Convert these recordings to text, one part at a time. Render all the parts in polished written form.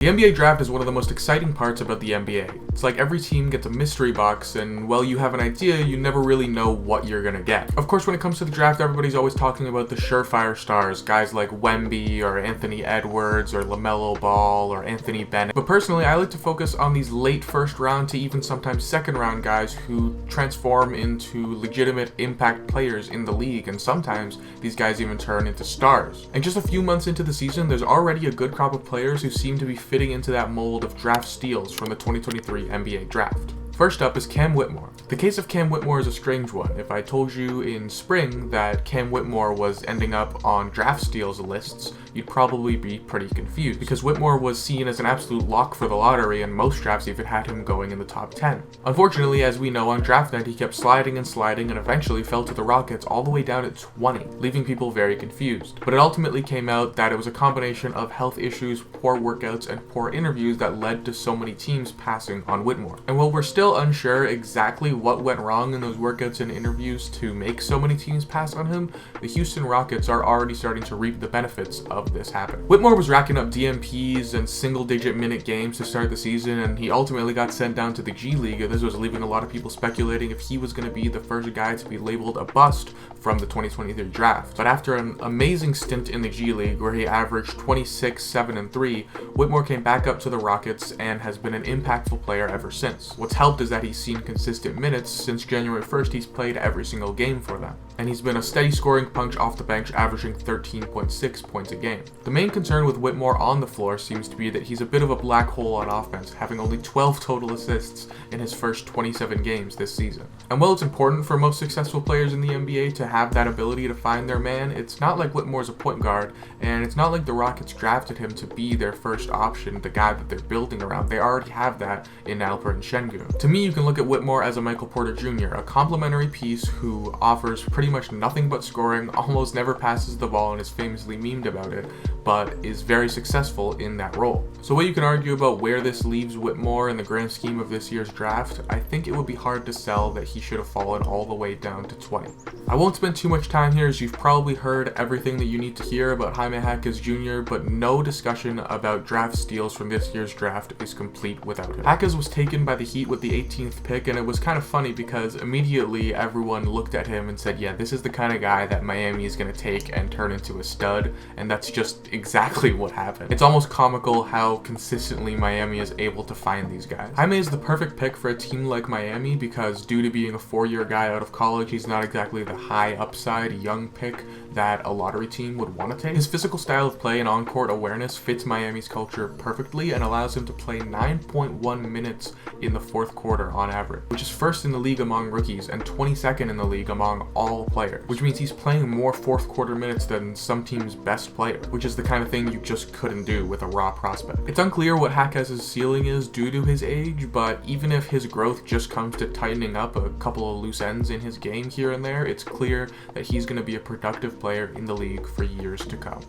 The NBA draft is one of the most exciting parts about the NBA. It's like every team gets a mystery box, and while you have an idea, you never really know what you're gonna get. Of course, when it comes to the draft, everybody's always talking about the surefire stars, guys like Wemby or Anthony Edwards or LaMelo Ball or Anthony Bennett. But personally, I like to focus on these late first round to even sometimes second round guys who transform into legitimate impact players in the league, and sometimes these guys even turn into stars. And just a few months into the season, there's already a good crop of players who seem to be fitting into that mold of draft steals from the 2023 NBA draft. First up is Cam Whitmore. The case of Cam Whitmore is a strange one. If I told you in spring that Cam Whitmore was ending up on draft steals lists, you'd probably be pretty confused, because Whitmore was seen as an absolute lock for the lottery, and most drafts even had him going in the top 10. Unfortunately, as we know, on draft night he kept sliding and eventually fell to the Rockets all the way down at 20, leaving people very confused. But it ultimately came out that it was a combination of health issues, poor workouts, and poor interviews that led to so many teams passing on Whitmore. And while we're still unsure exactly what went wrong in those workouts and interviews to make so many teams pass on him, the Houston Rockets are already starting to reap the benefits of this happen. Whitmore was racking up DMPs and single-digit minute games to start the season, and he ultimately got sent down to the G League. This was leaving a lot of people speculating if he was going to be the first guy to be labeled a bust from the 2023 draft. But after an amazing stint in the G League where he averaged 26, 7, and 3, Whitmore came back up to the Rockets and has been an impactful player ever since. What's helped is that he's seen consistent minutes. Since January 1st, he's played every single game for them, and he's been a steady scoring punch off the bench, averaging 13.6 points a game. The main concern with Whitmore on the floor seems to be that he's a bit of a black hole on offense, having only 12 total assists in his first 27 games this season. And while it's important for most successful players in the NBA to have that ability to find their man, it's not like Whitmore's a point guard, and it's not like the Rockets drafted him to be their first option, the guy that they're building around. They already have that in Alperen Sengun. To me, you can look at Whitmore as a Michael Porter Jr., a complementary piece who offers pretty much nothing but scoring, almost never passes the ball and is famously memed about it, but is very successful in that role. So while you can argue about where this leaves Whitmore in the grand scheme of this year's draft, I think it would be hard to sell that he should have fallen all the way down to 20. I won't spend too much time here, as you've probably heard everything that you need to hear about Jaime Jaquez Jr., but no discussion about draft steals from this year's draft is complete without him. Jaquez was taken by the Heat with the 18th pick, and it was kind of funny because immediately everyone looked at him and said, yeah, this is the kind of guy that Miami is going to take and turn into a stud, and that's just exactly what happened. It's almost comical how consistently Miami is able to find these guys. Jaime is the perfect pick for a team like Miami because due to being a 4-year guy out of college, he's not exactly the high upside young pick that a lottery team would want to take. His physical style of play and on-court awareness fits Miami's culture perfectly and allows him to play 9.1 minutes in the fourth quarter on average, which is first in the league among rookies and 22nd in the league among all players, which means he's playing more fourth quarter minutes than some teams' best player, which is the kind of thing you just couldn't do with a raw prospect. It's unclear what Jaquez's ceiling is due to his age, but even if his growth just comes to tightening up a couple of loose ends in his game here and there, it's clear that he's going to be a productive player in the league for years to come.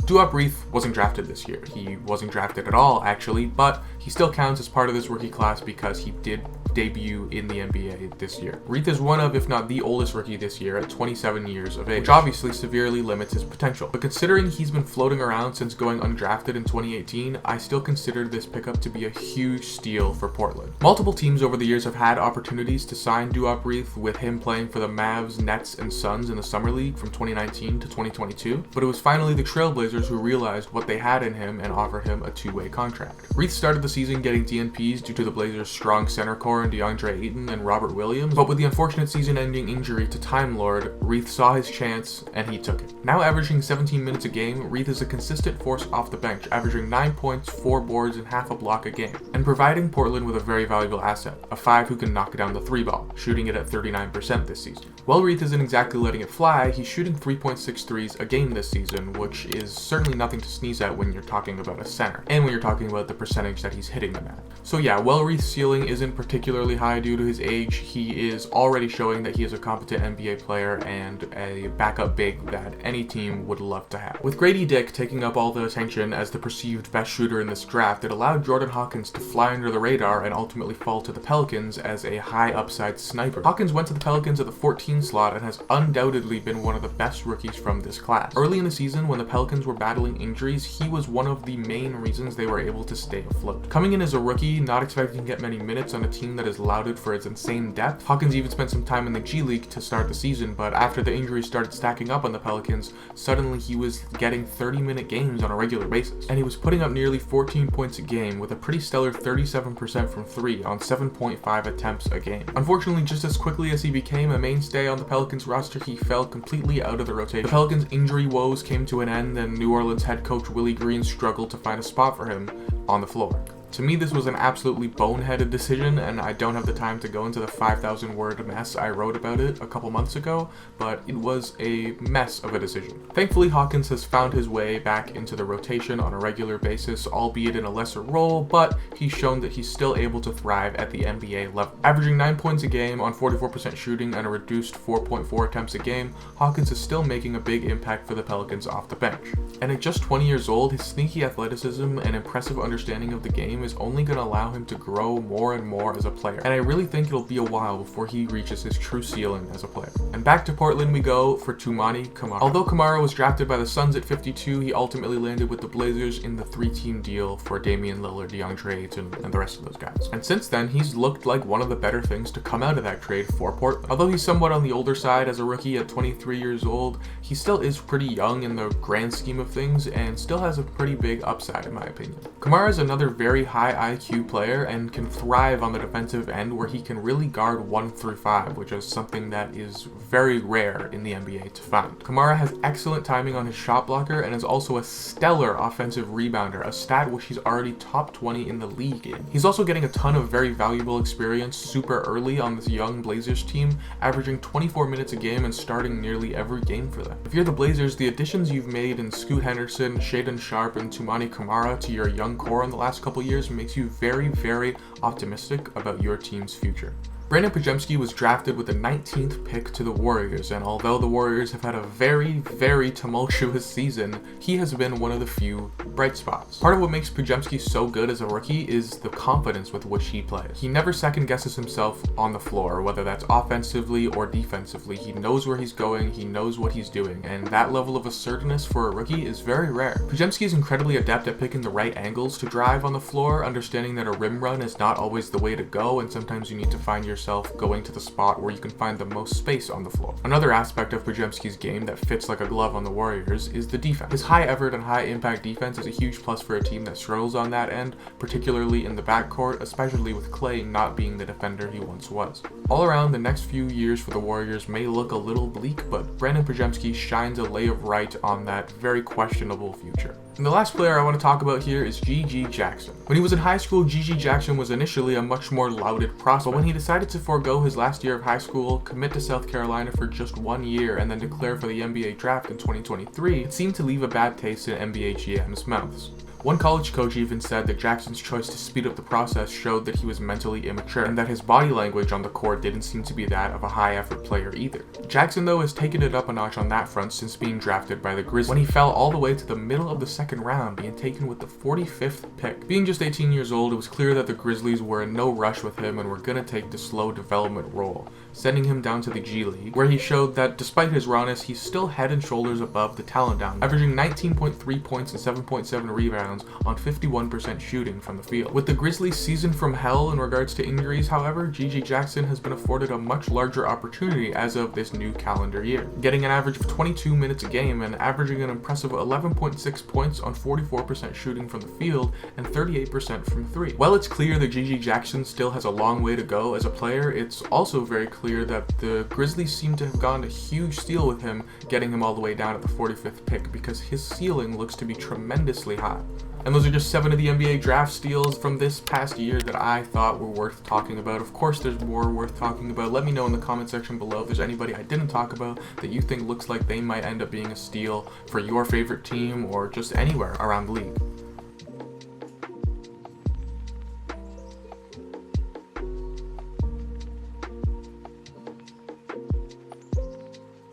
Reath wasn't drafted this year. He wasn't drafted at all, actually, but he still counts as part of this rookie class because he did debut in the NBA this year. Reath is one of, if not the oldest rookie this year at 27 years of age, which obviously severely limits his potential. But considering he's been floating around since going undrafted in 2018, I still consider this pickup to be a huge steal for Portland. Multiple teams over the years have had opportunities to sign Reath, with him playing for the Mavs, Nets, and Suns in the Summer League from 2019 to 2022, but it was finally the Trailblazers who realized what they had in him and offered him a two-way contract. Reath started the season getting DNPs due to the Blazers' strong center core in DeAndre Ayton and Robert Williams, but with the unfortunate season-ending injury to Time Lord, Reath saw his chance and he took it. Now averaging 17 minutes a game, Reath is a consistent force off the bench, averaging 9 points, 4 boards, and half a block a game, and providing Portland with a very valuable asset, a 5 who can knock down the 3-ball, shooting it at 39% this season. While Reath isn't exactly letting it fly, he's shooting 3.6 threes a game this season, which is certainly nothing to sneeze at when you're talking about a center, and when you're talking about the percentage that he's hitting them at. So yeah, while Reath's ceiling isn't particularly particularly high due to his age. He is already showing that he is a competent NBA player and a backup big that any team would love to have. With Grady Dick taking up all the attention as the perceived best shooter in this draft, it allowed Jordan Hawkins to fly under the radar and ultimately fall to the Pelicans as a high upside sniper. Hawkins went to the Pelicans at the 14 slot and has undoubtedly been one of the best rookies from this class. Early in the season, when the Pelicans were battling injuries, he was one of the main reasons they were able to stay afloat. Coming in as a rookie, not expecting to get many minutes on a team that is lauded for its insane depth, Hawkins even spent some time in the G League to start the season, but after the injuries started stacking up on the Pelicans, suddenly he was getting 30-minute games on a regular basis. And he was putting up nearly 14 points a game with a pretty stellar 37% from 3 on 7.5 attempts a game. Unfortunately, just as quickly as he became a mainstay on the Pelicans roster, he fell completely out of the rotation. The Pelicans' injury woes came to an end, and New Orleans head coach Willie Green struggled to find a spot for him on the floor. To me, this was an absolutely boneheaded decision, and I don't have the time to go into the 5,000-word mess I wrote about it a couple months ago, but it was a mess of a decision. Thankfully, Hawkins has found his way back into the rotation on a regular basis, albeit in a lesser role, but he's shown that he's still able to thrive at the NBA level. Averaging 9 points a game on 44% shooting and a reduced 4.4 attempts a game, Hawkins is still making a big impact for the Pelicans off the bench. And at just 20 years old, his sneaky athleticism and impressive understanding of the game is only going to allow him to grow more and more as a player, and I really think it'll be a while before he reaches his true ceiling as a player. And back to Portland we go for Toumani Camara. Although Camara was drafted by the Suns at 52, he ultimately landed with the Blazers in the 3-team deal for Damian Lillard, DeAndre Ayton, and the rest of those guys. And since then, he's looked like one of the better things to come out of that trade for Portland. Although he's somewhat on the older side as a rookie at 23 years old, he still is pretty young in the grand scheme of things and still has a pretty big upside in my opinion. Camara is another very high IQ player and can thrive on the defensive end where he can really guard 1 through 5, which is something that is very rare in the NBA to find. Camara has excellent timing on his shot blocker and is also a stellar offensive rebounder, a stat which he's already top 20 in the league in. He's also getting a ton of very valuable experience super early on this young Blazers team, averaging 24 minutes a game and starting nearly every game for them. If you're the Blazers, the additions you've made in Scoot Henderson, Shaedon Sharpe, and Toumani Camara to your young core in the last couple years makes you very, very optimistic about your team's future. Brandin Podziemski was drafted with the 19th pick to the Warriors, and although the Warriors have had a very, very tumultuous season, he has been one of the few bright spots. Part of what makes Podziemski so good as a rookie is the confidence with which he plays. He never second guesses himself on the floor, whether that's offensively or defensively. He knows where he's going, he knows what he's doing, and that level of assertiveness for a rookie is very rare. Podziemski is incredibly adept at picking the right angles to drive on the floor, understanding that a rim run is not always the way to go, and sometimes you need to find yourself going to the spot where you can find the most space on the floor. Another aspect of Podziemski's game that fits like a glove on the Warriors is the defense. His high effort and high impact defense is a huge plus for a team that struggles on that end, particularly in the backcourt, especially with Clay not being the defender he once was. All around, the next few years for the Warriors may look a little bleak, but Brandin Podziemski shines a lay of right on that very questionable future. And the last player I want to talk about here is GG Jackson. When he was in high school, GG Jackson was initially a much more lauded prospect, but when he decided to forego his last year of high school, commit to South Carolina for just 1 year, and then declare for the NBA draft in 2023, it seemed to leave a bad taste in NBA GM's mouths. One college coach even said that Jackson's choice to speed up the process showed that he was mentally immature, and that his body language on the court didn't seem to be that of a high-effort player either. Jackson, though, has taken it up a notch on that front since being drafted by the Grizzlies, when he fell all the way to the middle of the second round, being taken with the 45th pick. Being just 18 years old, it was clear that the Grizzlies were in no rush with him and were gonna take the slow development role, sending him down to the G League, where he showed that despite his rawness, he's still head and shoulders above the talent down, averaging 19.3 points and 7.7 rebounds on 51% shooting from the field. With the Grizzlies' season from hell in regards to injuries, however, GG Jackson has been afforded a much larger opportunity as of this new calendar year, getting an average of 22 minutes a game and averaging an impressive 11.6 points on 44% shooting from the field and 38% from 3. While it's clear that GG Jackson still has a long way to go as a player, it's also very clear that the Grizzlies seem to have gone a huge steal with him, getting him all the way down at the 45th pick, because his ceiling looks to be tremendously high. And those are just 7 of the NBA draft steals from this past year that I thought were worth talking about. Of course, there's more worth talking about. Let me know in the comment section below if there's anybody I didn't talk about that you think looks like they might end up being a steal for your favorite team or just anywhere around the league.